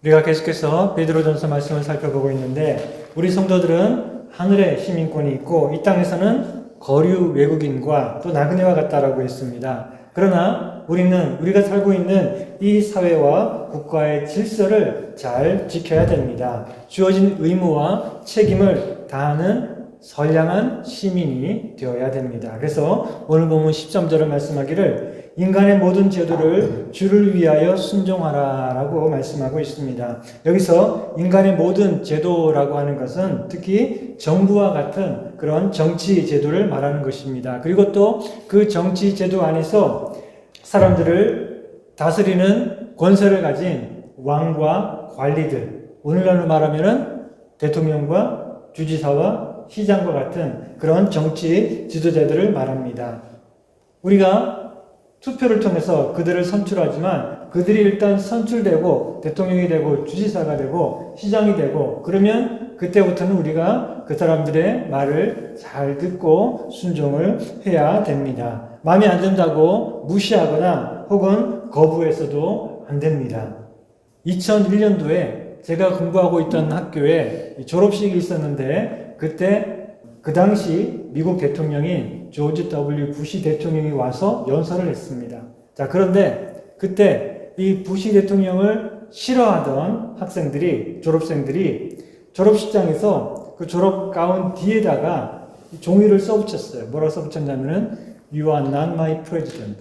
우리가 계속해서 베드로전서 말씀을 살펴보고 있는데 우리 성도들은 하늘에 시민권이 있고 이 땅에서는 거류 외국인과 또 나그네와 같다라고 했습니다. 그러나 우리는 우리가 살고 있는 이 사회와 국가의 질서를 잘 지켜야 됩니다. 주어진 의무와 책임을 다하는 선량한 시민이 되어야 됩니다. 그래서 오늘 본문 13절을 말씀하기를 인간의 모든 제도를 주를 위하여 순종하라 라고 말씀하고 있습니다. 여기서 인간의 모든 제도라고 하는 것은 특히 정부와 같은 그런 정치 제도를 말하는 것입니다. 그리고 또 그 정치 제도 안에서 사람들을 다스리는 권세를 가진 왕과 관리들, 오늘날로 말하면은 대통령과 주지사와 시장과 같은 그런 정치 지도자들을 말합니다. 우리가 투표를 통해서 그들을 선출하지만 그들이 일단 선출되고 대통령이 되고 주지사가 되고 시장이 되고 그러면 그때부터는 우리가 그 사람들의 말을 잘 듣고 순종을 해야 됩니다. 마음에 안 든다고 무시하거나 혹은 거부해서도 안 됩니다. 2001년도에 제가 공부하고 있던 학교에 졸업식이 있었는데 그때 그 당시 미국 대통령인 조지 W. 부시 대통령이 와서 연설을 했습니다. 자, 그런데 그때 이 부시 대통령을 싫어하던 학생들이, 졸업생들이 졸업식장에서 그 졸업 가운 뒤에다가 종이를 써붙였어요. 뭐라고 써붙였냐면은 You are not my president.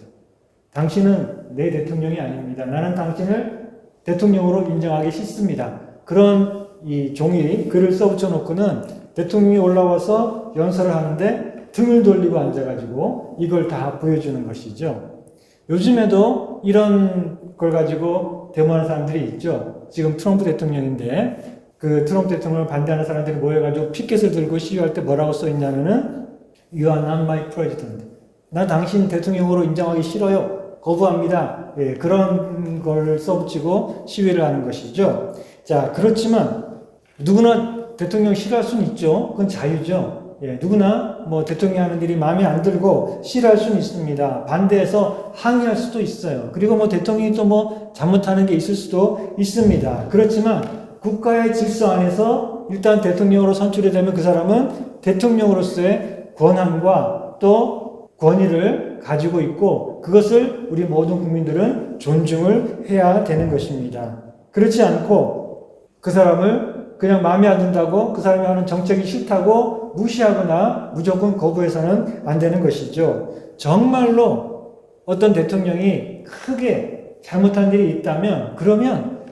당신은 내 대통령이 아닙니다. 나는 당신을 대통령으로 인정하기 싫습니다. 그런 이 종이 글을 써붙여 놓고는 대통령이 올라와서 연설을 하는데 등을 돌리고 앉아가지고 이걸 다 보여주는 것이죠. 요즘에도 이런 걸 가지고 데모하는 사람들이 있죠. 지금 트럼프 대통령인데 그 트럼프 대통령을 반대하는 사람들이 모여가지고 피켓을 들고 시위할 때 뭐라고 써있냐면은 You are not my president. 나 당신 대통령으로 인정하기 싫어요. 거부합니다. 예, 그런 걸 써붙이고 시위를 하는 것이죠. 자, 그렇지만 누구나 대통령 싫어할 수는 있죠. 그건 자유죠. 예, 누구나 뭐 대통령이 하는 일이 마음에 안 들고 싫어할 수는 있습니다. 반대해서 항의할 수도 있어요. 그리고 뭐 대통령이 또 뭐 잘못하는 게 있을 수도 있습니다. 그렇지만 국가의 질서 안에서 일단 대통령으로 선출이 되면 그 사람은 대통령으로서의 권한과 또 권위를 가지고 있고 그것을 우리 모든 국민들은 존중을 해야 되는 것입니다. 그렇지 않고 그 사람을 그냥 마음에 안 든다고 그 사람이 하는 정책이 싫다고 무시하거나 무조건 거부해서는 안 되는 것이죠. 정말로 어떤 대통령이 크게 잘못한 일이 있다면 그러면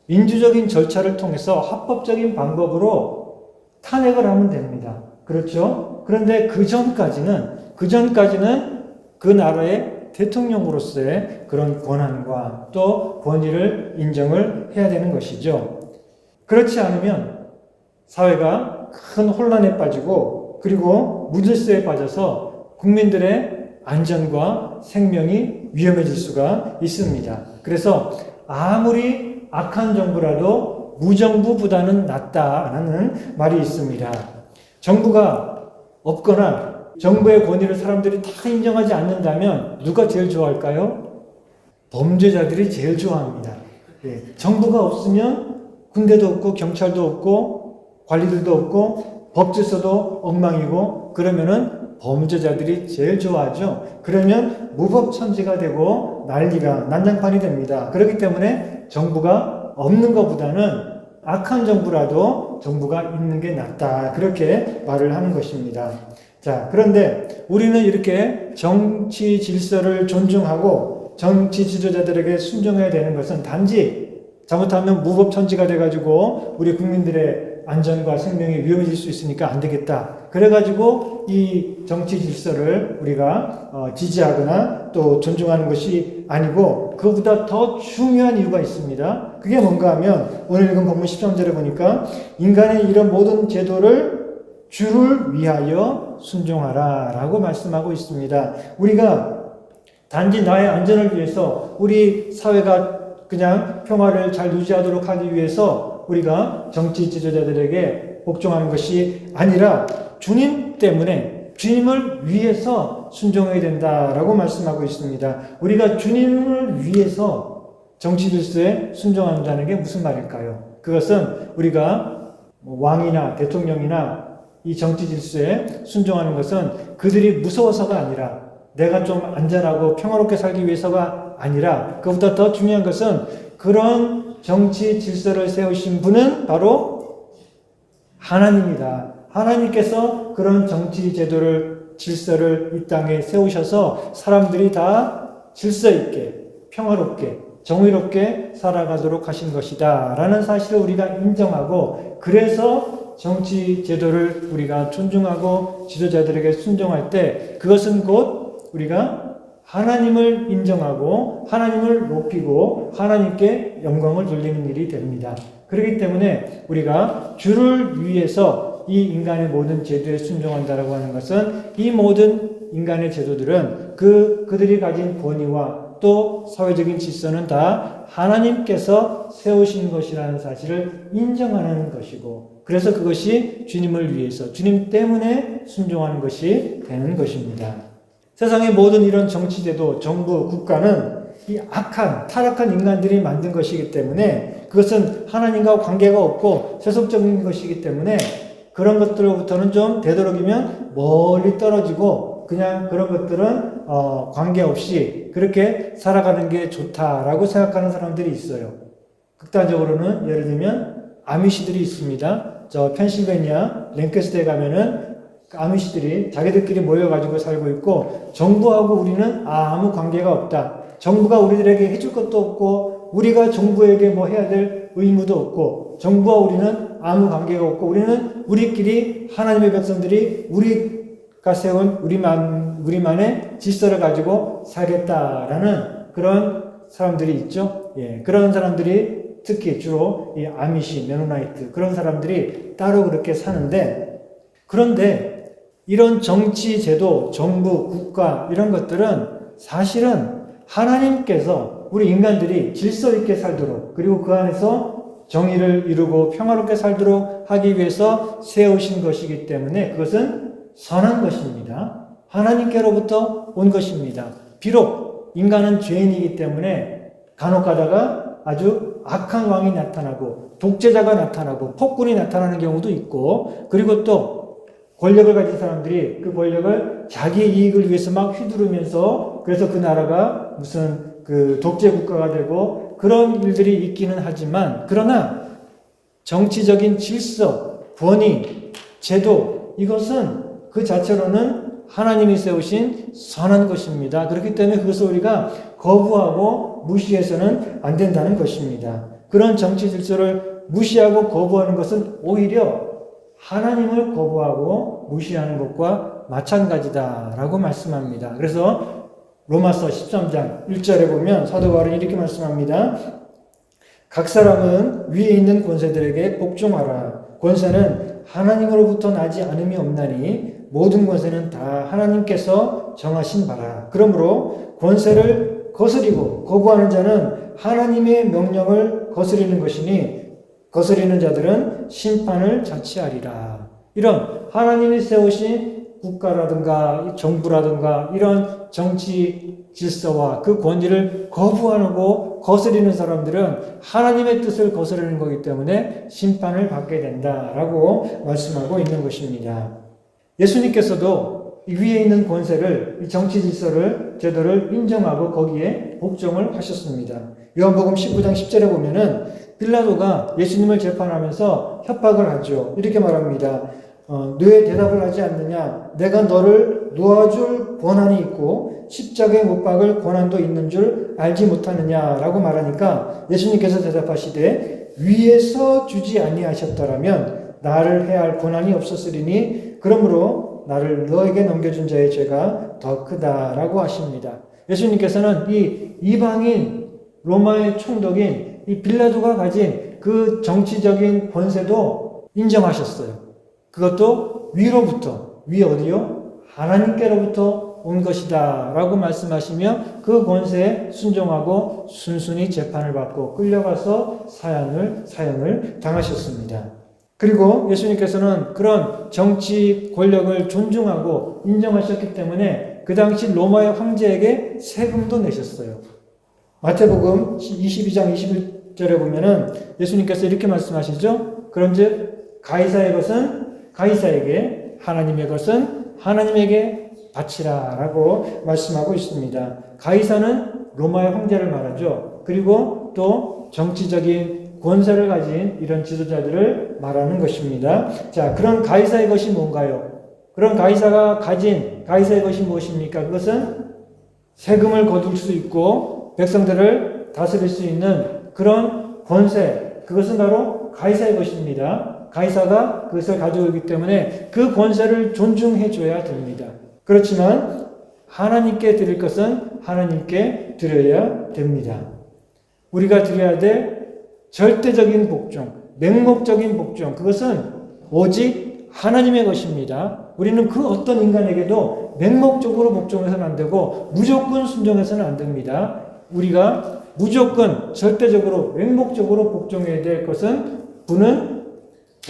민주적인 절차를 통해서 합법적인 방법으로 탄핵을 하면 됩니다. 그렇죠? 그런데 그 전까지는 그 나라의 대통령으로서의 그런 권한과 또 권위를 인정을 해야 되는 것이죠. 그렇지 않으면 사회가 큰 혼란에 빠지고 그리고 무질서에 빠져서 국민들의 안전과 생명이 위험해질 수가 있습니다. 그래서 아무리 악한 정부라도 무정부보다는 낫다라는 말이 있습니다. 정부가 없거나 정부의 권위를 사람들이 다 인정하지 않는다면 누가 제일 좋아할까요? 범죄자들이 제일 좋아합니다. 예, 정부가 없으면 군대도 없고 경찰도 없고 관리들도 없고 법질서도 엉망이고 그러면은 범죄자들이 제일 좋아하죠. 그러면 무법천지가 되고 난리가 난장판이 됩니다. 그렇기 때문에 정부가 없는 것보다는 악한 정부라도 정부가 있는 게 낫다. 그렇게 말을 하는 것입니다. 자, 그런데 우리는 이렇게 정치 질서를 존중하고 정치 지도자들에게 순종해야 되는 것은 단지 잘못하면 무법천지가 돼가지고 우리 국민들의 안전과 생명이 위험해질 수 있으니까 안 되겠다. 그래가지고 이 정치 질서를 우리가 지지하거나 또 존중하는 것이 아니고 그보다 더 중요한 이유가 있습니다. 그게 뭔가 하면 오늘 읽은 본문 13절에 보니까 인간의 이런 모든 제도를 주를 위하여 순종하라 라고 말씀하고 있습니다. 우리가 단지 나의 안전을 위해서 우리 사회가 그냥 평화를 잘 유지하도록 하기 위해서 우리가 정치 지도자들에게 복종하는 것이 아니라 주님 때문에 주님을 위해서 순종해야 된다라고 말씀하고 있습니다. 우리가 주님을 위해서 정치 질서에 순종한다는 게 무슨 말일까요? 그것은 우리가 왕이나 대통령이나 이 정치 질서에 순종하는 것은 그들이 무서워서가 아니라 내가 좀 안전하고 평화롭게 살기 위해서가 아니라 그것보다 더 중요한 것은 그런 정치 질서를 세우신 분은 바로 하나님이다. 하나님께서 그런 정치 제도를 질서를 이 땅에 세우셔서 사람들이 다 질서 있게 평화롭게 정의롭게 살아가도록 하신 것이다 라는 사실을 우리가 인정하고 그래서 정치 제도를 우리가 존중하고 지도자들에게 순종할 때 그것은 곧 우리가 하나님을 인정하고 하나님을 높이고 하나님께 영광을 돌리는 일이 됩니다. 그렇기 때문에 우리가 주를 위해서 이 인간의 모든 제도에 순종한다라고 하는 것은 이 모든 인간의 제도들은 그들이 가진 권위와 또 사회적인 질서는 다 하나님께서 세우신 것이라는 사실을 인정하는 것이고 그래서 그것이 주님을 위해서 주님 때문에 순종하는 것이 되는 것입니다. 세상의 모든 이런 정치제도, 정부, 국가는 이 악한, 타락한 인간들이 만든 것이기 때문에 그것은 하나님과 관계가 없고 세속적인 것이기 때문에 그런 것들로부터는 좀 되도록이면 멀리 떨어지고 그냥 그런 것들은 관계없이 그렇게 살아가는 게 좋다라고 생각하는 사람들이 있어요. 극단적으로는 예를 들면 아미시들이 있습니다. 저 펜실베니아 랭캐스터에 가면은 아미시들이 자기들끼리 모여가지고 살고 있고 정부하고 우리는 아무 관계가 없다. 정부가 우리들에게 해줄 것도 없고 우리가 정부에게 뭐 해야 될 의무도 없고 정부와 우리는 아무 관계가 없고 우리는 우리끼리 하나님의 백성들이 우리가 세운 우리만의 질서를 가지고 살겠다라는 그런 사람들이 있죠. 예, 그런 사람들이 특히 주로 이 아미시, 메노나이트 그런 사람들이 따로 그렇게 사는데 그런데 이런 정치 제도, 정부, 국가 이런 것들은 사실은 하나님께서 우리 인간들이 질서 있게 살도록 그리고 그 안에서 정의를 이루고 평화롭게 살도록 하기 위해서 세우신 것이기 때문에 그것은 선한 것입니다. 하나님께로부터 온 것입니다. 비록 인간은 죄인이기 때문에 간혹 가다가 아주 악한 왕이 나타나고 독재자가 나타나고 폭군이 나타나는 경우도 있고 그리고 또 권력을 가진 사람들이 그 권력을 자기 이익을 위해서 막 휘두르면서 그래서 그 나라가 무슨 그 독재 국가가 되고 그런 일들이 있기는 하지만 그러나 정치적인 질서, 권위, 제도 이것은 그 자체로는 하나님이 세우신 선한 것입니다. 그렇기 때문에 그것을 우리가 거부하고 무시해서는 안 된다는 것입니다. 그런 정치 질서를 무시하고 거부하는 것은 오히려 하나님을 거부하고 무시하는 것과 마찬가지다라고 말씀합니다. 그래서 로마서 13장 1절에 보면 사도 바울은 이렇게 말씀합니다. 각 사람은 위에 있는 권세들에게 복종하라. 권세는 하나님으로부터 나지 않음이 없나니 모든 권세는 다 하나님께서 정하신 바라. 그러므로 권세를 거스리고 거부하는 자는 하나님의 명령을 거스리는 것이니 거스리는 자들은 심판을 자취하리라. 이런 하나님이 세우신 국가라든가 정부라든가 이런 정치 질서와 그 권위를 거부하고 거스리는 사람들은 하나님의 뜻을 거스르는 거기 때문에 심판을 받게 된다라고 말씀하고 있는 것입니다. 예수님께서도 위에 있는 권세를 이 정치 질서를 제도를 인정하고 거기에 복종을 하셨습니다. 요한복음 19장 10절에 보면은 빌라도가 예수님을 재판하면서 협박을 하죠. 이렇게 말합니다. 뇌 대답을 하지 않느냐? 내가 너를 놓아줄 권한이 있고 십자가에 못 박을 권한도 있는 줄 알지 못하느냐라고 말하니까 예수님께서 대답하시되 위에서 주지 아니하셨더라면 나를 해할 권한이 없었으리니 그러므로 나를 너에게 넘겨준 자의 죄가 더 크다라고 하십니다. 예수님께서는 이 이방인 로마의 총독인 이 빌라도가 가진 그 정치적인 권세도 인정하셨어요. 그것도 위로부터, 위 어디요? 하나님께로부터 온 것이다 라고 말씀하시며 그 권세에 순종하고 순순히 재판을 받고 끌려가서 사형을 당하셨습니다. 그리고 예수님께서는 그런 정치 권력을 존중하고 인정하셨기 때문에 그 당시 로마의 황제에게 세금도 내셨어요. 마태복음 22장 21절에 보면은 예수님께서 이렇게 말씀하시죠. 그런즉 가이사의 것은 가이사에게, 하나님의 것은 하나님에게 바치라 라고 말씀하고 있습니다. 가이사는 로마의 황제를 말하죠. 그리고 또 정치적인 권세를 가진 이런 지도자들을 말하는 것입니다. 자, 그런 가이사의 것이 뭔가요? 그런 가이사가 가진 가이사의 것이 무엇입니까? 그것은 세금을 거둘 수 있고 백성들을 다스릴 수 있는 그런 권세, 그것은 바로 가이사의 것입니다. 가이사가 그것을 가지고 있기 때문에 그 권세를 존중해 줘야 됩니다. 그렇지만 하나님께 드릴 것은 하나님께 드려야 됩니다. 우리가 드려야 될 절대적인 복종, 맹목적인 복종, 그것은 오직 하나님의 것입니다. 우리는 그 어떤 인간에게도 맹목적으로 복종해서는 안 되고 무조건 순종해서는 안 됩니다. 우리가 무조건 절대적으로 맹목적으로 복종해야 될 것은 분은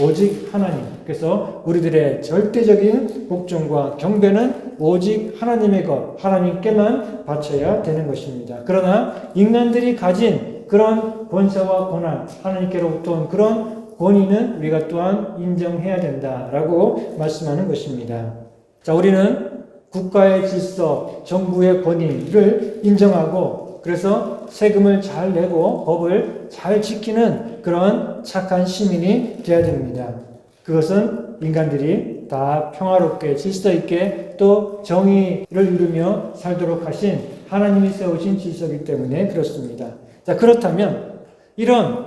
오직 하나님. 그래서 우리들의 절대적인 복종과 경배는 오직 하나님의 것, 하나님께만 바쳐야 되는 것입니다. 그러나 인간들이 가진 그런 권세와 권한, 하나님께로부터 온 그런 권위는 우리가 또한 인정해야 된다라고 말씀하는 것입니다. 자, 우리는 국가의 질서, 정부의 권위를 인정하고 그래서 세금을 잘 내고 법을 잘 지키는 그런 착한 시민이 되어야 됩니다. 그것은 인간들이 다 평화롭게 질서 있게 또 정의를 이루며 살도록 하신 하나님이 세우신 질서이기 때문에 그렇습니다. 자, 그렇다면 이런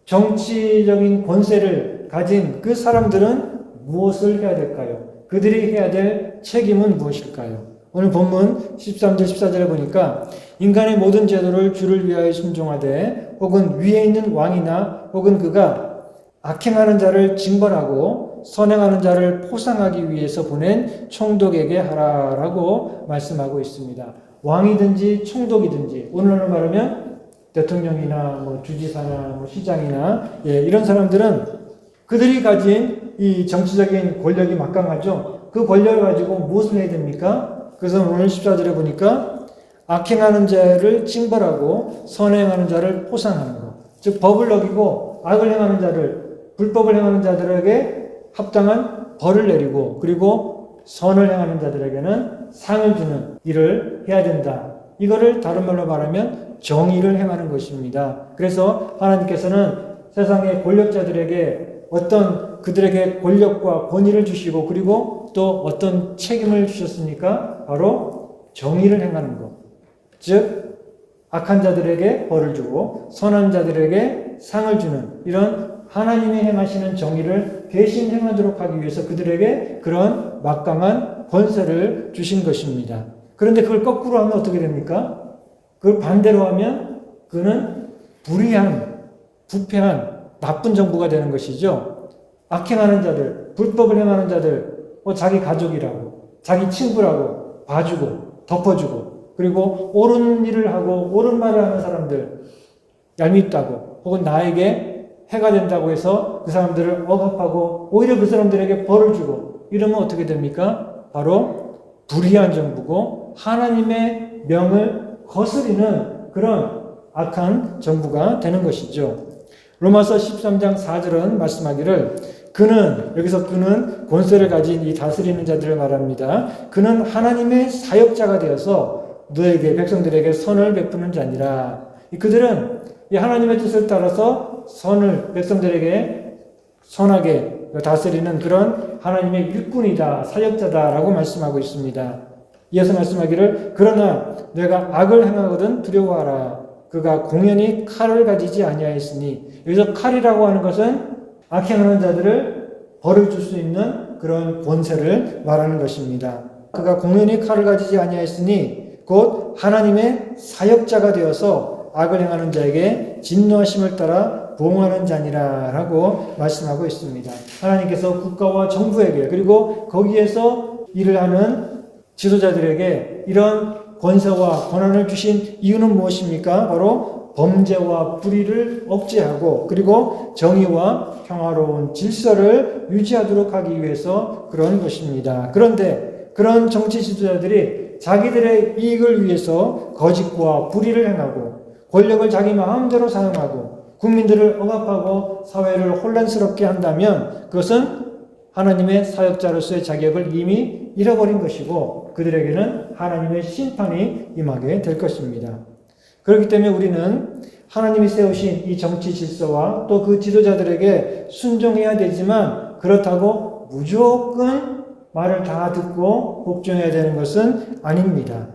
정치적인 권세를 가진 그 사람들은 무엇을 해야 될까요? 그들이 해야 될 책임은 무엇일까요? 오늘 본문 13절 14절에 보니까 인간의 모든 제도를 주를 위하여 순종하되 혹은 위에 있는 왕이나 혹은 그가 악행하는 자를 징벌하고 선행하는 자를 포상하기 위해서 보낸 총독에게 하라라고 말씀하고 있습니다. 왕이든지 총독이든지 오늘날로 말하면 대통령이나 뭐 주지사나 뭐 시장이나 이런 사람들은 그들이 가진 이 정치적인 권력이 막강하죠. 그 권력을 가지고 무엇을 해야 됩니까? 그래서 오늘 14절에 보니까 악행하는 자를 징벌하고 선행하는 자를 포상하는 것. 즉 법을 어기고 악을 행하는 자를, 불법을 행하는 자들에게 합당한 벌을 내리고 그리고 선을 행하는 자들에게는 상을 주는 일을 해야 된다. 이거를 다른 말로 말하면 정의를 행하는 것입니다. 그래서 하나님께서는 세상의 권력자들에게 어떤 그들에게 권력과 권위를 주시고 그리고 또 어떤 책임을 주셨습니까? 바로 정의를 행하는 것. 즉 악한 자들에게 벌을 주고 선한 자들에게 상을 주는 이런 하나님이 행하시는 정의를 대신 행하도록 하기 위해서 그들에게 그런 막강한 권세를 주신 것입니다. 그런데 그걸 거꾸로 하면 어떻게 됩니까? 그걸 반대로 하면 그는 불의한, 부패한, 나쁜 정부가 되는 것이죠. 악행하는 자들, 불법을 행하는 자들, 자기 가족이라고, 자기 친구라고 봐주고, 덮어주고, 그리고 옳은 일을 하고, 옳은 말을 하는 사람들, 얄밉다고, 혹은 나에게 해가 된다고 해서 그 사람들을 억압하고, 오히려 그 사람들에게 벌을 주고, 이러면 어떻게 됩니까? 바로 불의한 정부고, 하나님의 명을 거스리는 그런 악한 정부가 되는 것이죠. 로마서 13장 4절은 말씀하기를 그는, 여기서 그는 권세를 가진 이 다스리는 자들을 말합니다. 그는 하나님의 사역자가 되어서 너에게 백성들에게 선을 베푸는 자니라. 그들은 이 하나님의 뜻을 따라서 선을 백성들에게 선하게 다스리는 그런 하나님의 일꾼이다, 사역자다라고 말씀하고 있습니다. 이어서 말씀하기를 그러나 내가 악을 행하거든 두려워하라. 그가 공연히 칼을 가지지 아니하였으니 여기서 칼이라고 하는 것은 악행하는 자들을 벌을 줄 수 있는 그런 권세를 말하는 것입니다. 그가 공연히 칼을 가지지 아니하였으니 곧 하나님의 사역자가 되어서 악을 행하는 자에게 진노하심을 따라 보응하는 자니라 라고 말씀하고 있습니다. 하나님께서 국가와 정부에게 그리고 거기에서 일을 하는 지도자들에게 이런 권세와 권한을 주신 이유는 무엇입니까? 바로 범죄와 불의를 억제하고 그리고 정의와 평화로운 질서를 유지하도록 하기 위해서 그런 것입니다. 그런데 그런 정치 지도자들이 자기들의 이익을 위해서 거짓과 불의를 행하고 권력을 자기 마음대로 사용하고 국민들을 억압하고 사회를 혼란스럽게 한다면 그것은 하나님의 사역자로서의 자격을 이미 잃어버린 것이고 그들에게는 하나님의 심판이 임하게 될 것입니다. 그렇기 때문에 우리는 하나님이 세우신 이 정치 질서와 또 그 지도자들에게 순종해야 되지만 그렇다고 무조건 말을 다 듣고 복종해야 되는 것은 아닙니다.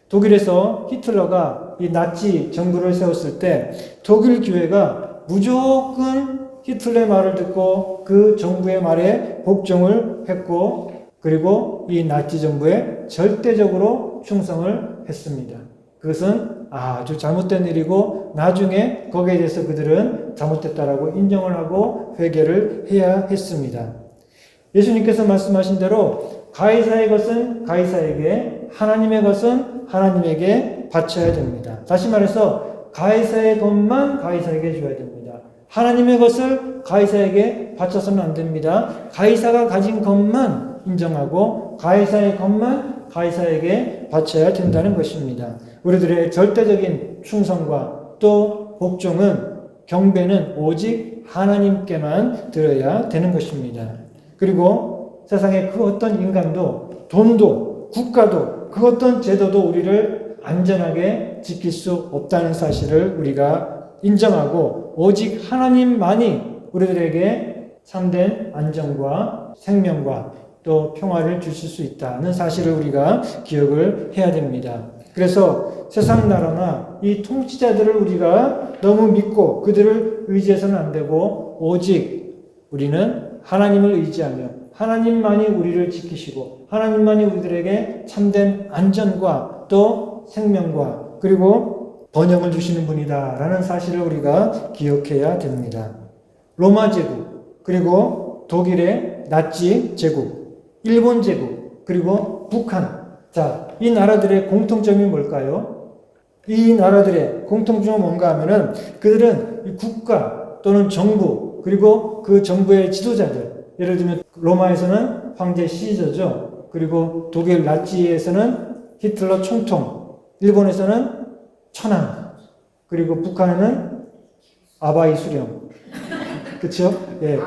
독일에서 히틀러가 이 나치 정부를 세웠을 때 독일 교회가 무조건 히틀러의 말을 듣고 그 정부의 말에 복종을 했고 그리고 이 나치 정부에 절대적으로 충성을 했습니다. 그것은 아주 잘못된 일이고 나중에 거기에 대해서 그들은 잘못됐다라고 인정을 하고 회개를 해야 했습니다. 예수님께서 말씀하신 대로 가이사의 것은 가이사에게 하나님의 것은 하나님에게 바쳐야 됩니다. 다시 말해서 가이사의 것만 가이사에게 줘야 됩니다. 하나님의 것을 가이사에게 바쳐서는 안 됩니다. 가이사가 가진 것만 인정하고 가이사의 것만 가이사에게 바쳐야 된다는 것입니다. 우리들의 절대적인 충성과 또 복종은 경배는 오직 하나님께만 드려야 되는 것입니다. 그리고 세상의 그 어떤 인간도 돈도 국가도 그 어떤 제도도 우리를 안전하게 지킬 수 없다는 사실을 우리가 인정하고 오직 하나님만이 우리들에게 참된 안정과 생명과 또 평화를 주실 수 있다는 사실을 우리가 기억을 해야 됩니다. 그래서 세상 나라나 이 통치자들을 우리가 너무 믿고 그들을 의지해서는 안 되고 오직 우리는 하나님을 의지하며 하나님만이 우리를 지키시고 하나님만이 우리들에게 참된 안전과 또 생명과 그리고 번영을 주시는 분이다라는 사실을 우리가 기억해야 됩니다. 로마 제국 그리고 독일의 나치 제국 일본 제국, 그리고 북한. 자, 이 나라들의 공통점이 뭘까요? 이 나라들의 공통점은 뭔가 하면은 그들은 국가 또는 정부, 그리고 그 정부의 지도자들. 예를 들면 로마에서는 황제 시저죠. 그리고 독일 나치에서는 히틀러 총통. 일본에서는 천황. 그리고 북한에는 아바이 수령. 그쵸? 예.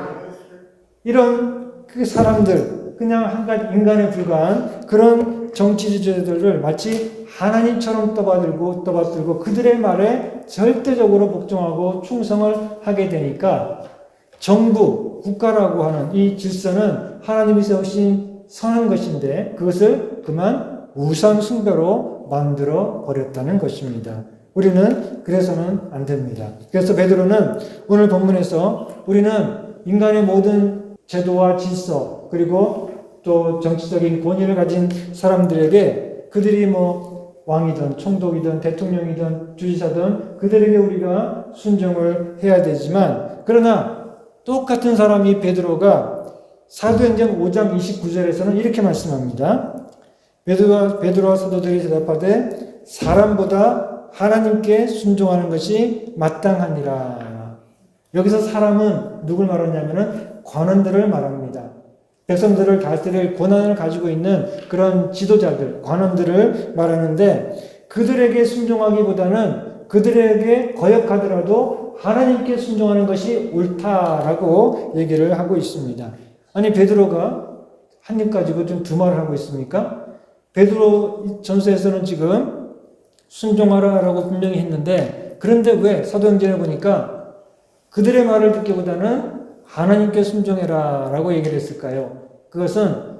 이런 그 사람들, 그냥 한 가지 인간에 불과한 그런 정치 지도자들을 마치 하나님처럼 떠받들고 그들의 말에 절대적으로 복종하고 충성을 하게 되니까 정부, 국가라고 하는 이 질서는 하나님이 세우신 선한 것인데 그것을 그만 우상 숭배로 만들어 버렸다는 것입니다. 우리는 그래서는 안 됩니다. 그래서 베드로는 오늘 본문에서 우리는 인간의 모든 제도와 질서 그리고 또 정치적인 권위를 가진 사람들에게 그들이 뭐 왕이든 총독이든 대통령이든 주지사든 그들에게 우리가 순종을 해야 되지만 그러나 똑같은 사람이 베드로가 사도행전 5장 29절에서는 이렇게 말씀합니다. 베드로와 사도들이 대답하되 사람보다 하나님께 순종하는 것이 마땅하니라. 여기서 사람은 누굴 말하냐면은 관원들을 말합니다. 백성들을 다스릴 권한을 가지고 있는 그런 지도자들, 관원들을 말하는데 그들에게 순종하기보다는 그들에게 거역하더라도 하나님께 순종하는 것이 옳다라고 얘기를 하고 있습니다. 아니 베드로가 한 입 가지고 좀 두 말을 하고 있습니까? 베드로 전서에서는 지금 순종하라라고 분명히 했는데 그런데 왜 사도행전에 보니까 그들의 말을 듣기보다는 하나님께 순종해라 라고 얘기를 했을까요? 그것은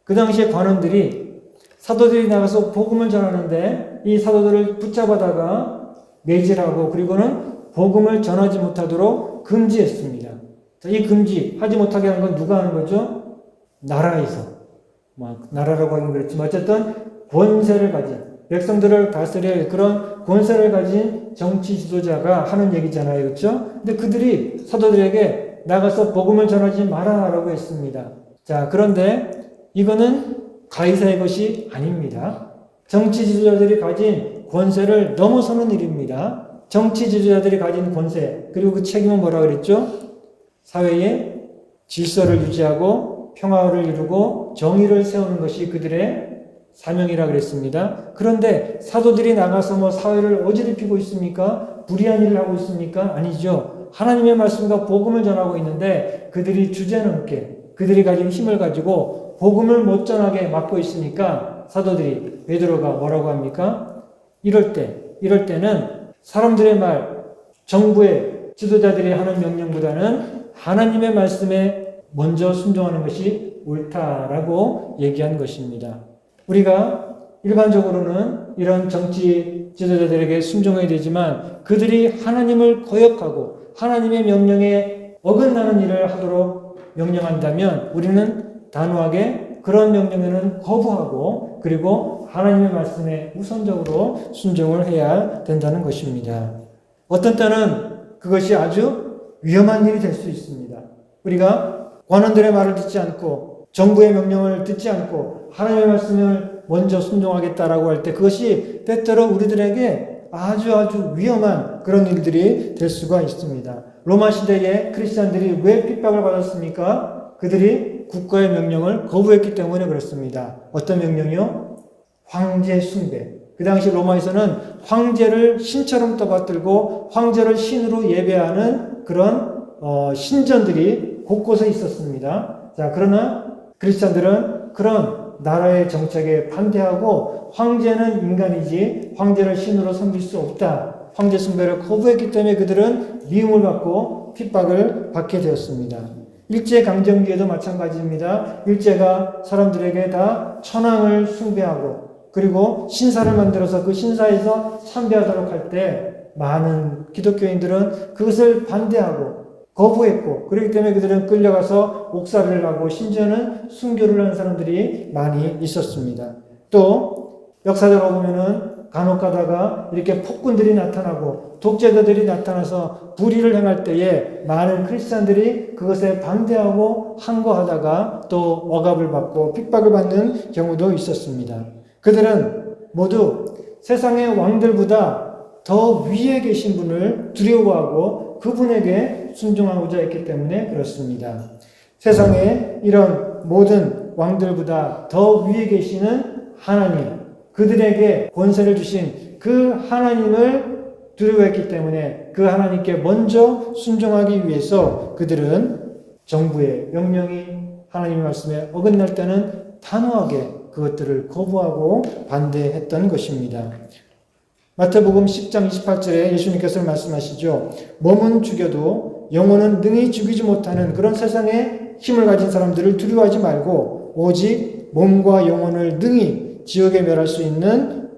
그 당시에 관원들이 사도들이 나가서 복음을 전하는데 이 사도들을 붙잡아다가 매질하고 그리고는 복음을 전하지 못하도록 금지했습니다. 이 금지 하지 못하게 하는 건 누가 하는 거죠? 나라에서 나라라고 하긴 그렇지만 어쨌든 권세를 가진 백성들을 다스릴 그런 권세를 가진 정치 지도자가 하는 얘기잖아요. 그렇죠? 근데 그들이 사도들에게 나가서 복음을 전하지 마라라고 했습니다. 자, 그런데 이거는 가이사의 것이 아닙니다. 정치 지도자들이 가진 권세를 넘어서는 일입니다. 정치 지도자들이 가진 권세, 그리고 그 책임은 뭐라 그랬죠? 사회의 질서를 유지하고 평화를 이루고 정의를 세우는 것이 그들의 사명이라 그랬습니다. 그런데 사도들이 나가서 뭐 사회를 어지럽히고 있습니까? 불의한 일을 하고 있습니까? 아니죠. 하나님의 말씀과 복음을 전하고 있는데 그들이 주제넘게 그들이 가진 힘을 가지고 복음을 못 전하게 막고 있으니까 사도들이 베드로가 뭐라고 합니까? 이럴 때는 사람들의 말, 정부의 지도자들이 하는 명령보다는 하나님의 말씀에 먼저 순종하는 것이 옳다라고 얘기한 것입니다. 우리가 일반적으로는 이런 정치 지도자들에게 순종해야 되지만 그들이 하나님을 거역하고 하나님의 명령에 어긋나는 일을 하도록 명령한다면 우리는 단호하게 그런 명령에는 거부하고 그리고 하나님의 말씀에 우선적으로 순종을 해야 된다는 것입니다. 어떤 때는 그것이 아주 위험한 일이 될 수 있습니다. 우리가 관원들의 말을 듣지 않고 정부의 명령을 듣지 않고 하나님의 말씀을 먼저 순종하겠다라고 할 때 그것이 때때로 우리들에게 아주 위험한 그런 일들이 될 수가 있습니다. 로마 시대에 크리스찬들이 왜 핍박을 받았습니까? 그들이 국가의 명령을 거부했기 때문에 그렇습니다. 어떤 명령이요? 황제 숭배. 그 당시 로마에서는 황제를 신처럼 떠받들고 황제를 신으로 예배하는 그런 신전들이 곳곳에 있었습니다. 자, 그러나 크리스찬들은 그런 나라의 정책에 반대하고 황제는 인간이지 황제를 신으로 섬길 수 없다. 황제 숭배를 거부했기 때문에 그들은 미움을 받고 핍박을 받게 되었습니다. 일제강점기에도 마찬가지입니다. 일제가 사람들에게 다 천황을 숭배하고 그리고 신사를 만들어서 그 신사에서 참배하도록 할 때 많은 기독교인들은 그것을 반대하고 거부했고 그렇기 때문에 그들은 끌려가서 옥살이를 하고 심지어는 순교를 하는 사람들이 많이 있었습니다. 또 역사적으로 보면은 간혹 가다가 이렇게 폭군들이 나타나고 독재자들이 나타나서 불의를 행할 때에 많은 크리스찬들이 그것에 반대하고 항거하다가 또 억압을 받고 핍박을 받는 경우도 있었습니다. 그들은 모두 세상의 왕들보다 더 위에 계신 분을 두려워하고 그분에게 순종하고자 했기 때문에 그렇습니다. 세상의 이런 모든 왕들보다 더 위에 계시는 하나님, 그들에게 권세를 주신 그 하나님을 두려워했기 때문에 그 하나님께 먼저 순종하기 위해서 그들은 정부의 명령이 하나님의 말씀에 어긋날 때는 단호하게 그것들을 거부하고 반대했던 것입니다. 마태복음 10장 28절에 예수님께서 말씀하시죠. 몸은 죽여도 영혼은 능히 죽이지 못하는 그런 세상에 힘을 가진 사람들을 두려워하지 말고 오직 몸과 영혼을 능히 지옥에 멸할 수 있는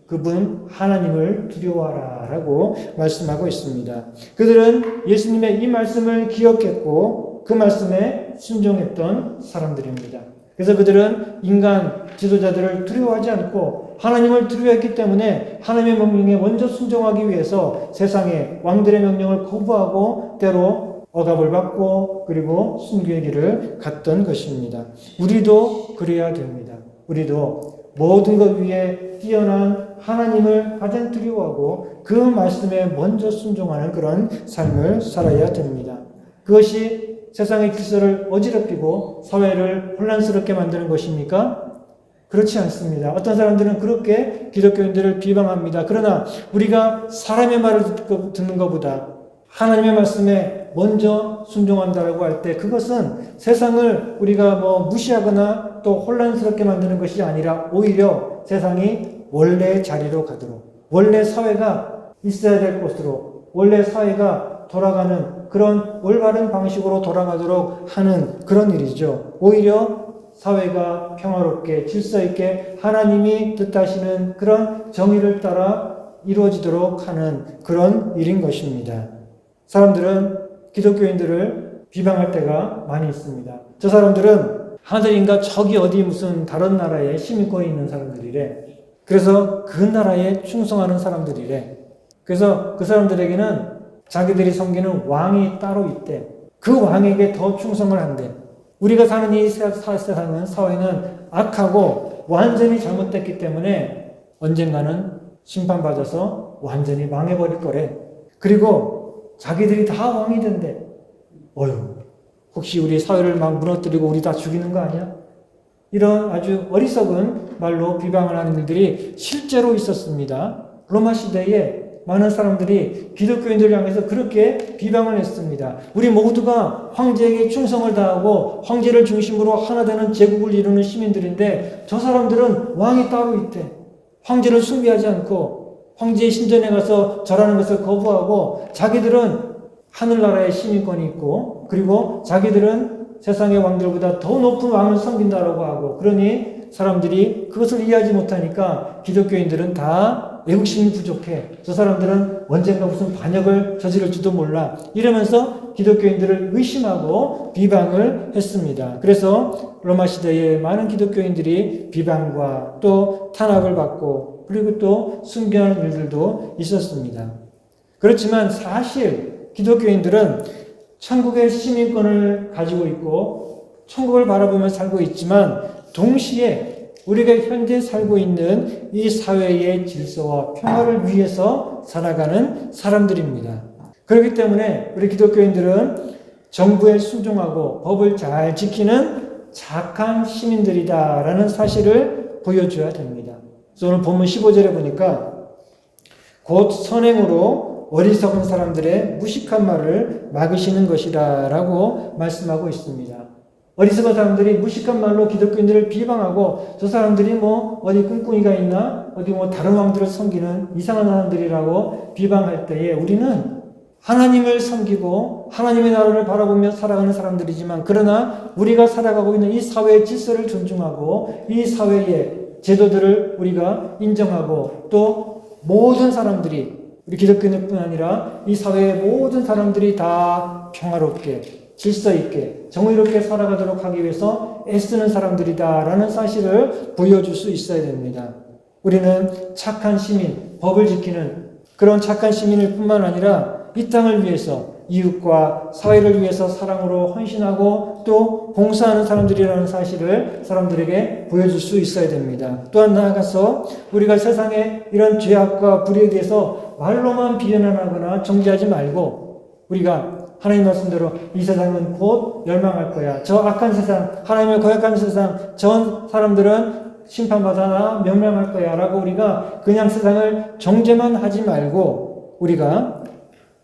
그분 하나님을 두려워하라 라고 말씀하고 있습니다. 그들은 예수님의 이 말씀을 기억했고 그 말씀에 순종했던 사람들입니다. 그래서 그들은 인간 지도자들을 두려워하지 않고 하나님을 두려워했기 때문에 하나님의 명령에 먼저 순종하기 위해서 세상의 왕들의 명령을 거부하고 때로 억압을 받고 그리고 순교의 길을 갔던 것입니다. 우리도 그래야 됩니다. 우리도 모든 것 위에 뛰어난 하나님을 가장 두려워하고 그 말씀에 먼저 순종하는 그런 삶을 살아야 됩니다. 그것이 세상의 질서를 어지럽히고 사회를 혼란스럽게 만드는 것입니까? 그렇지 않습니다. 어떤 사람들은 그렇게 기독교인들을 비방합니다. 그러나 우리가 사람의 말을 듣는 것보다 하나님의 말씀에 먼저 순종한다라고 할 때 그것은 세상을 우리가 무시하거나 또 혼란스럽게 만드는 것이 아니라 오히려 세상이 원래의 자리로 가도록 원래 사회가 있어야 될 곳으로 원래 사회가 돌아가는 그런 올바른 방식으로 돌아가도록 하는 그런 일이죠. 오히려 사회가 평화롭게 질서 있게 하나님이 뜻하시는 그런 정의를 따라 이루어지도록 하는 그런 일인 것입니다. 사람들은 기독교인들을 비방할 때가 많이 있습니다. 저 사람들은 하늘인가 저기 어디 무슨 다른 나라에 시민권이 있는 사람들이래. 그래서 그 나라에 충성하는 사람들이래. 그래서 그 사람들에게는 자기들이 섬기는 왕이 따로 있대. 그 왕에게 더 충성을 한대. 우리가 사는 이 세상은 사회는 악하고 완전히 잘못됐기 때문에 언젠가는 심판받아서 완전히 망해버릴 거래. 그리고 자기들이 다 왕이 된대. 어휴, 혹시 우리 사회를 막 무너뜨리고 우리 다 죽이는 거 아니야? 이런 아주 어리석은 말로 비방을 하는 일들이 실제로 있었습니다. 로마 시대에 많은 사람들이 기독교인들을 향해서 그렇게 비방을 했습니다. 우리 모두가 황제에게 충성을 다하고 황제를 중심으로 하나 되는 제국을 이루는 시민들인데 저 사람들은 왕이 따로 있대. 황제를 숭배하지 않고 황제의 신전에 가서 절하는 것을 거부하고 자기들은 하늘나라의 시민권이 있고 그리고 자기들은 세상의 왕들보다 더 높은 왕을 섬긴다라고 하고 그러니 사람들이 그것을 이해하지 못하니까 기독교인들은 다 애국심이 부족해. 저 사람들은 언젠가 무슨 반역을 저지를지도 몰라. 이러면서 기독교인들을 의심하고 비방을 했습니다. 그래서 로마 시대에 많은 기독교인들이 비방과 또 탄압을 받고 그리고 또 순교하는 일들도 있었습니다. 그렇지만 사실 기독교인들은 천국의 시민권을 가지고 있고 천국을 바라보며 살고 있지만 동시에 우리가 현재 살고 있는 이 사회의 질서와 평화를 위해서 살아가는 사람들입니다. 그렇기 때문에 우리 기독교인들은 정부에 순종하고 법을 잘 지키는 착한 시민들이다라는 사실을 보여줘야 됩니다. 그래서 오늘 본문 15절에 보니까 곧 선행으로 어리석은 사람들의 무식한 말을 막으시는 것이다 라고 말씀하고 있습니다. 어리석은 사람들이 무식한 말로 기독교인들을 비방하고 저 사람들이 뭐 어디 꿍꿍이가 있나 어디 뭐 다른 왕들을 섬기는 이상한 사람들이라고 비방할 때에 우리는 하나님을 섬기고 하나님의 나라를 바라보며 살아가는 사람들이지만 그러나 우리가 살아가고 있는 이 사회의 질서를 존중하고 이 사회의 제도들을 우리가 인정하고 또 모든 사람들이 우리 기독교인뿐 아니라 이 사회의 모든 사람들이 다 평화롭게 질서 있게 정의롭게 살아가도록 하기 위해서 애쓰는 사람들이다라는 사실을 보여줄 수 있어야 됩니다. 우리는 착한 시민, 법을 지키는 그런 착한 시민일 뿐만 아니라 이 땅을 위해서 이웃과 사회를 위해서 사랑으로 헌신하고 또 봉사하는 사람들이라는 사실을 사람들에게 보여줄 수 있어야 됩니다. 또한 나아가서 우리가 세상의 이런 죄악과 불의에 대해서 말로만 비난하거나 정죄하지 말고 우리가 하나님 말씀대로 이 세상은 곧 멸망할 거야. 저 악한 세상, 하나님의 거역한 세상, 저 사람들은 심판받아 멸망할 거야 라고 우리가 그냥 세상을 정죄만 하지 말고 우리가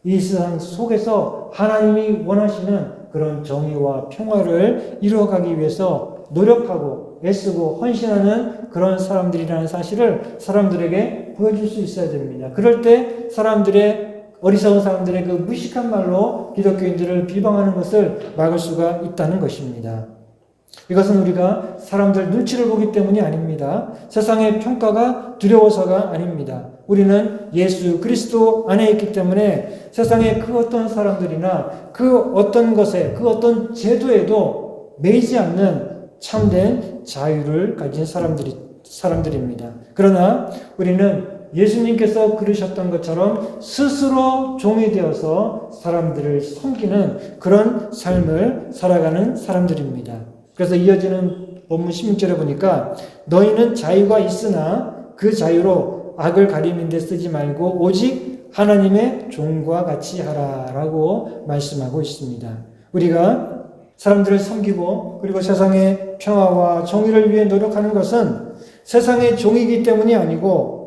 이 세상 속에서 하나님이 원하시는 그런 정의와 평화를 이루어가기 위해서 노력하고 애쓰고 헌신하는 그런 사람들이라는 사실을 사람들에게 보여줄 수 있어야 됩니다. 그럴 때 어리석은 사람들의 그 무식한 말로 기독교인들을 비방하는 것을 막을 수가 있다는 것입니다. 이것은 우리가 사람들 눈치를 보기 때문이 아닙니다. 세상의 평가가 두려워서가 아닙니다. 우리는 예수 그리스도 안에 있기 때문에 세상의 그 어떤 사람들이나 그 어떤 것에 그 어떤 제도에도 매이지 않는 참된 자유를 가진 사람들입니다. 그러나 우리는 예수님께서 그러셨던 것처럼 스스로 종이 되어서 사람들을 섬기는 그런 삶을 살아가는 사람들입니다. 그래서 이어지는 본문 16절에 보니까 너희는 자유가 있으나 그 자유로 악을 가리는 데 쓰지 말고 오직 하나님의 종과 같이 하라라고 말씀하고 있습니다. 우리가 사람들을 섬기고 그리고 세상의 평화와 정의를 위해 노력하는 것은 세상의 종이기 때문이 아니고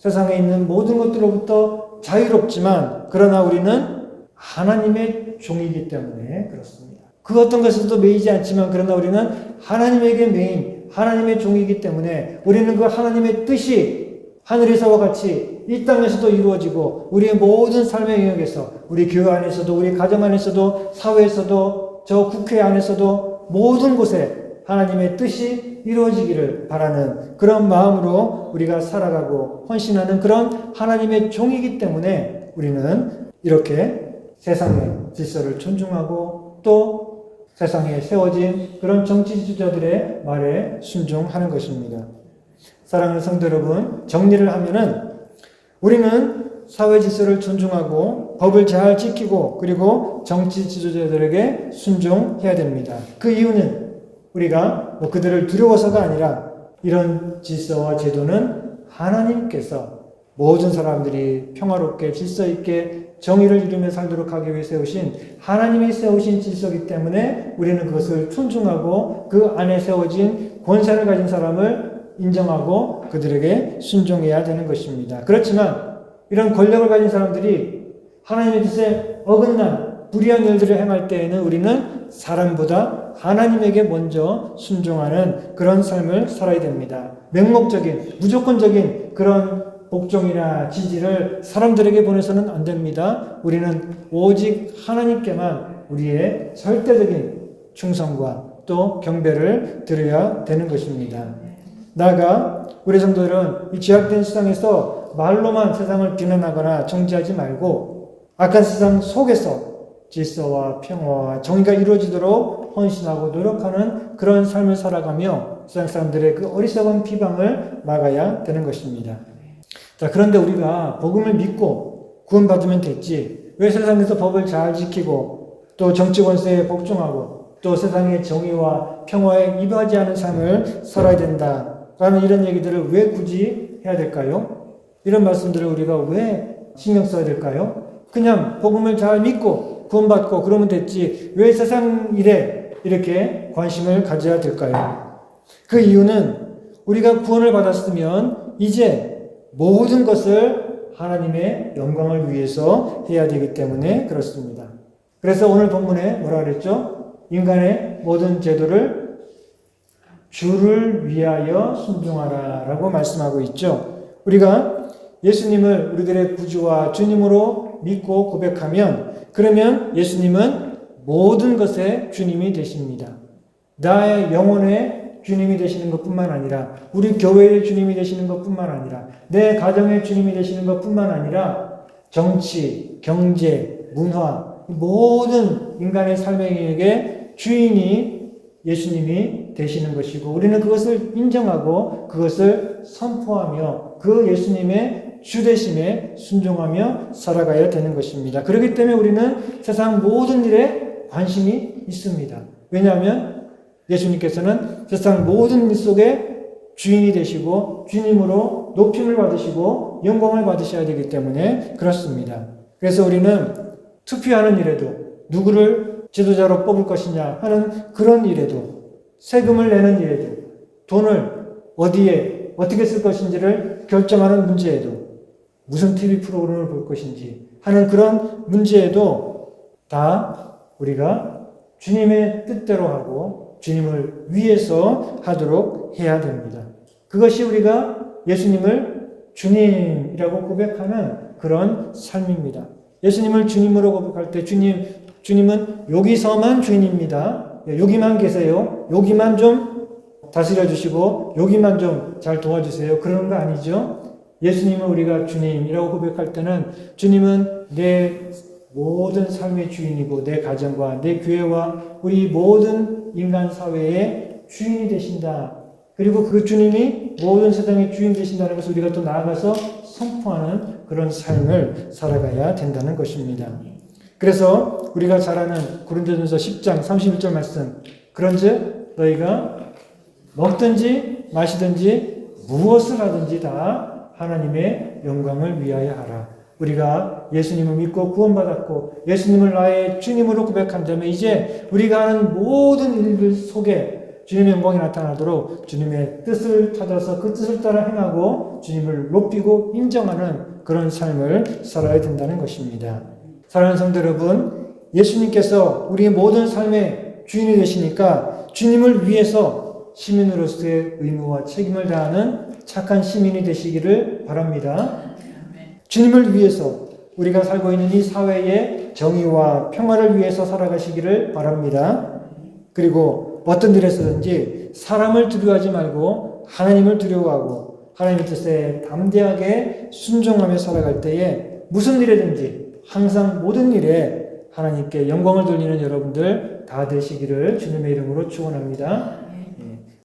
세상에 있는 모든 것들로부터 자유롭지만 그러나 우리는 하나님의 종이기 때문에 그렇습니다. 그 어떤 것에도 매이지 않지만 그러나 우리는 하나님에게 매인 하나님의 종이기 때문에 우리는 그 하나님의 뜻이 하늘에서와 같이 이 땅에서도 이루어지고 우리의 모든 삶의 영역에서 우리 교회 안에서도 우리 가정 안에서도 사회에서도 저 국회 안에서도 모든 곳에 하나님의 뜻이 이루어지기를 바라는 그런 마음으로 우리가 살아가고 헌신하는 그런 하나님의 종이기 때문에 우리는 이렇게 세상의 질서를 존중하고 또 세상에 세워진 그런 정치 지도자들의 말에 순종하는 것입니다. 사랑하는 성도 여러분, 정리를 하면은 우리는 사회 질서를 존중하고 법을 잘 지키고 그리고 정치 지도자들에게 순종해야 됩니다. 그 이유는 우리가 그들을 두려워서가 아니라 이런 질서와 제도는 하나님께서 모든 사람들이 평화롭게 질서 있게 정의를 이루며 살도록 하기 위해 세우신 하나님이 세우신 질서이기 때문에 우리는 그것을 존중하고 그 안에 세워진 권세를 가진 사람을 인정하고 그들에게 순종해야 되는 것입니다. 그렇지만 이런 권력을 가진 사람들이 하나님의 뜻에 어긋난 불의한 일들을 행할 때에는 우리는 사람보다 하나님에게 먼저 순종하는 그런 삶을 살아야 됩니다. 맹목적인, 무조건적인 그런 복종이나 지지를 사람들에게 보내서는 안 됩니다. 우리는 오직 하나님께만 우리의 절대적인 충성과 또 경배를 드려야 되는 것입니다. 나아가 우리 성도들은 이 죄악된 세상에서 말로만 세상을 비난하거나 정죄하지 말고 악한 세상 속에서 질서와 평화와 정의가 이루어지도록 헌신하고 노력하는 그런 삶을 살아가며 세상 사람들의 그 어리석은 비방을 막아야 되는 것입니다. 자, 그런데 우리가 복음을 믿고 구원받으면 됐지, 왜 세상에서 법을 잘 지키고 또 정치 권세에 복종하고 또 세상의 정의와 평화에 이바지 않은 삶을 살아야 된다라는 이런 얘기들을 왜 굳이 해야 될까요? 이런 말씀들을 우리가 왜 신경 써야 될까요? 그냥 복음을 잘 믿고 구원받고 그러면 됐지 왜 세상 일에 이렇게 관심을 가져야 될까요? 그 이유는 우리가 구원을 받았으면 이제 모든 것을 하나님의 영광을 위해서 해야 되기 때문에 그렇습니다. 그래서 오늘 본문에 뭐라 그랬죠? 인간의 모든 제도를 주를 위하여 순종하라 라고 말씀하고 있죠. 우리가 예수님을 우리들의 구주와 주님으로 믿고 고백하면 그러면 예수님은 모든 것의 주님이 되십니다. 나의 영혼의 주님이 되시는 것뿐만 아니라 우리 교회의 주님이 되시는 것뿐만 아니라 내 가정의 주님이 되시는 것뿐만 아니라 정치, 경제, 문화 모든 인간의 삶에게 주인이 예수님이 되시는 것이고 우리는 그것을 인정하고 그것을 선포하며 그 예수님의 주되심에 순종하며 살아가야 되는 것입니다. 그렇기 때문에 우리는 세상 모든 일에 관심이 있습니다. 왜냐하면 예수님께서는 세상 모든 일 속에 주인이 되시고 주님으로 높임을 받으시고 영광을 받으셔야 되기 때문에 그렇습니다. 그래서 우리는 투표하는 일에도 누구를 지도자로 뽑을 것이냐 하는 그런 일에도 세금을 내는 일에도 돈을 어디에 어떻게 쓸 것인지를 결정하는 문제에도 무슨 TV 프로그램을 볼 것인지 하는 그런 문제에도 다 우리가 주님의 뜻대로 하고 주님을 위해서 하도록 해야 됩니다. 그것이 우리가 예수님을 주님이라고 고백하는 그런 삶입니다. 예수님을 주님으로 고백할 때 주님은 여기서만 주인입니다. 여기만 계세요. 여기만 좀 다스려 주시고 여기만 좀 잘 도와주세요. 그런 거 아니죠. 예수님을 우리가 주님이라고 고백할 때는 주님은 내 모든 삶의 주인이고 내 가정과 내 교회와 우리 모든 인간 사회의 주인이 되신다. 그리고 그 주님이 모든 세상의 주인 되신다는 것을 우리가 또 나아가서 선포하는 그런 삶을 살아가야 된다는 것입니다. 그래서 우리가 잘 아는 고린도전서 10장 31절 말씀, 그런즉 너희가 먹든지 마시든지 무엇을 하든지 다 하나님의 영광을 위하여 하라. 우리가 예수님을 믿고 구원받았고 예수님을 나의 주님으로 고백한다면 이제 우리가 하는 모든 일들 속에 주님의 영광이 나타나도록 주님의 뜻을 찾아서 그 뜻을 따라 행하고 주님을 높이고 인정하는 그런 삶을 살아야 된다는 것입니다. 사랑하는 성도 여러분, 예수님께서 우리의 모든 삶의 주인이 되시니까 주님을 위해서 시민으로서의 의무와 책임을 다하는 착한 시민이 되시기를 바랍니다. 주님을 위해서 우리가 살고 있는 이 사회의 정의와 평화를 위해서 살아가시기를 바랍니다. 그리고 어떤 일에서든지 사람을 두려워하지 말고 하나님을 두려워하고 하나님의 뜻에 담대하게 순종하며 살아갈 때에 무슨 일이든지 항상 모든 일에 하나님께 영광을 돌리는 여러분들 다 되시기를 주님의 이름으로 축원합니다.